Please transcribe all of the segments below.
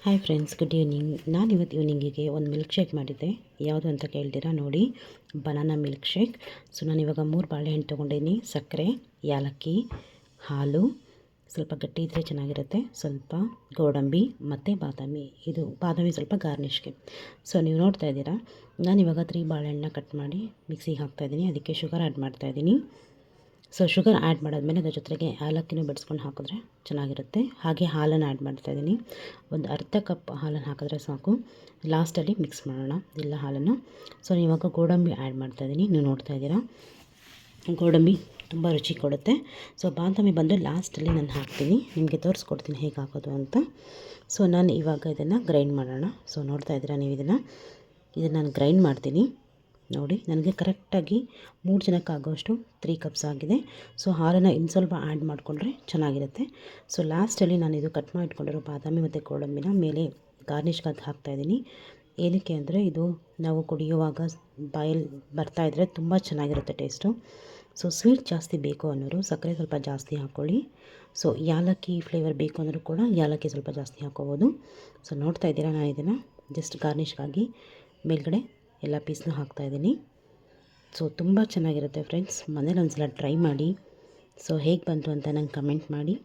Hi friends, good evening. ನಾನು ಇವತ್ತು ಈವ್ನಿಂಗಿಗೆ ಒಂದು ಮಿಲ್ಕ್ ಶೇಕ್ ಮಾಡಿದ್ದೆ. ಯಾವುದು ಅಂತ ಕೇಳ್ತೀರಾ? ನೋಡಿ, ಬನಾನಾ ಮಿಲ್ಕ್ ಶೇಕ್. ಸೊ ನಾನಿವಾಗ 3 ಬಾಳೆಹಣ್ಣು ತೊಗೊಂಡಿದ್ದೀನಿ, ಸಕ್ಕರೆ, ಯಾಲಕ್ಕಿ, ಹಾಲು, ಸ್ವಲ್ಪ ಗಟ್ಟಿ ಇದ್ದರೆ ಚೆನ್ನಾಗಿರುತ್ತೆ, ಸ್ವಲ್ಪ ಗೋಡಂಬಿ ಮತ್ತು ಬಾದಾಮಿ. ಇದು ಬಾದಾಮಿ ಸ್ವಲ್ಪ ಗಾರ್ನಿಷ್ಗೆ. ಸೊ ನೀವು ನೋಡ್ತಾ ಇದ್ದೀರಾ, ನಾನಿವಾಗ 3 ಬಾಳೆಹಣ್ಣನ್ನ ಕಟ್ ಮಾಡಿ ಮಿಕ್ಸಿಗೆ ಹಾಕ್ತಾಯಿದ್ದೀನಿ. ಅದಕ್ಕೆ ಶುಗರ್ ಆ್ಯಡ್ ಮಾಡ್ತಾಯಿದ್ದೀನಿ. ಸೊ ಶುಗರ್ ಆ್ಯಡ್ ಮಾಡಾದ್ಮೇಲೆ ಅದರ ಜೊತೆಗೆ ಏಲಕ್ಕಿನೂ ಬಿಡಿಸ್ಕೊಂಡು ಹಾಕಿದ್ರೆ ಚೆನ್ನಾಗಿರುತ್ತೆ. ಹಾಗೆ ಹಾಲನ್ನು ಆ್ಯಡ್ ಮಾಡ್ತಾಯಿದ್ದೀನಿ. ಒಂದು ಅರ್ಧ ಕಪ್ ಹಾಲನ್ನು ಹಾಕಿದ್ರೆ ಸಾಕು. ಲಾಸ್ಟಲ್ಲಿ ಮಿಕ್ಸ್ ಮಾಡೋಣ ಎಲ್ಲ ಹಾಲನ್ನು. ಸೊ ಇವಾಗ ಗೋಡಂಬಿ ಆ್ಯಡ್ ಮಾಡ್ತಾಯಿದ್ದೀನಿ. ನೀವು ನೋಡ್ತಾ ಇದ್ದೀರಾ, ಗೋಡಂಬಿ ತುಂಬ ರುಚಿ ಕೊಡುತ್ತೆ. ಸೊ ಬಾದಾಮಿ ಬಂದು ಲಾಸ್ಟಲ್ಲಿ ನಾನು ಹಾಕ್ತೀನಿ, ನಿಮಗೆ ತೋರಿಸ್ಕೊಡ್ತೀನಿ ಹೇಗೆ ಹಾಕೋದು ಅಂತ. ಸೊ ನಾನು ಇವಾಗ ಇದನ್ನು ಗ್ರೈಂಡ್ ಮಾಡೋಣ. ಸೊ ನೋಡ್ತಾ ಇದ್ದೀರಾ ನೀವು, ಇದನ್ನು ನಾನು ಗ್ರೈಂಡ್ ಮಾಡ್ತೀನಿ. ನೋಡಿ, ನನಗೆ ಕರೆಕ್ಟಾಗಿ 3 ಜನಕ್ಕಾಗೋಷ್ಟು 3 ಕಪ್ಸ್ ಆಗಿದೆ. ಸೊ ಹಾಲನ್ನು ಇನ್ನು ಸ್ವಲ್ಪ ಆ್ಯಡ್ ಮಾಡಿಕೊಂಡ್ರೆ ಚೆನ್ನಾಗಿರುತ್ತೆ. ಸೊ ಲಾಸ್ಟಲ್ಲಿ ನಾನು ಇದು ಕಟ್ ಮಾಡಿ ಇಟ್ಕೊಂಡಿರೋ ಬಾದಾಮಿ ಮತ್ತು ಗೋಡಂಬಿನ ಮೇಲೆ ಗಾರ್ನಿಷ್ಗೆ ಅದು ಹಾಕ್ತಾಯಿದ್ದೀನಿ. ಏನಕ್ಕೆ ಅಂದರೆ ಇದು ನಾವು ಕುಡಿಯುವಾಗ ಬಾಯಲ್ಲಿ ಬರ್ತಾಯಿದ್ರೆ ತುಂಬ ಚೆನ್ನಾಗಿರುತ್ತೆ ಟೇಸ್ಟು. ಸೊ ಸ್ವೀಟ್ ಜಾಸ್ತಿ ಬೇಕು ಅನ್ನೋರು ಸಕ್ಕರೆ ಸ್ವಲ್ಪ ಜಾಸ್ತಿ ಹಾಕ್ಕೊಳ್ಳಿ. ಸೊ ಯಾಲಕ್ಕಿ ಫ್ಲೇವರ್ ಬೇಕು ಅಂದರೂ ಕೂಡ ಯಾಲಕ್ಕಿ ಸ್ವಲ್ಪ ಜಾಸ್ತಿ ಹಾಕ್ಕೋಬೋದು. ಸೊ ನೋಡ್ತಾ ಇದ್ದೀರಾ, ನಾನು ಇದನ್ನು ಜಸ್ಟ್ ಗಾರ್ನಿಷ್ಗಾಗಿ ಮೇಲ್ಗಡೆ ಎಲ್ಲ ಪೀಸ್ನ ಹಾಕ್ತಾಯಿದ್ದೀನಿ. ಸೊ ತುಂಬ ಚೆನ್ನಾಗಿರುತ್ತೆ ಫ್ರೆಂಡ್ಸ್, ಮನೇಲಿ ಒಂದ್ಸಲ ಟ್ರೈ ಮಾಡಿ. ಸೊ ಹೇಗೆ ಬಂತು ಅಂತ ನಂಗೆ ಕಮೆಂಟ್ ಮಾಡಿ.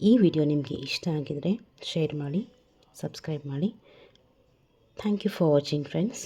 ಈ ವಿಡಿಯೋ ನಿಮಗೆ ಇಷ್ಟ ಆಗಿದರೆ ಶೇರ್ ಮಾಡಿ, ಸಬ್ಸ್ಕ್ರೈಬ್ ಮಾಡಿ. Thank you for watching friends.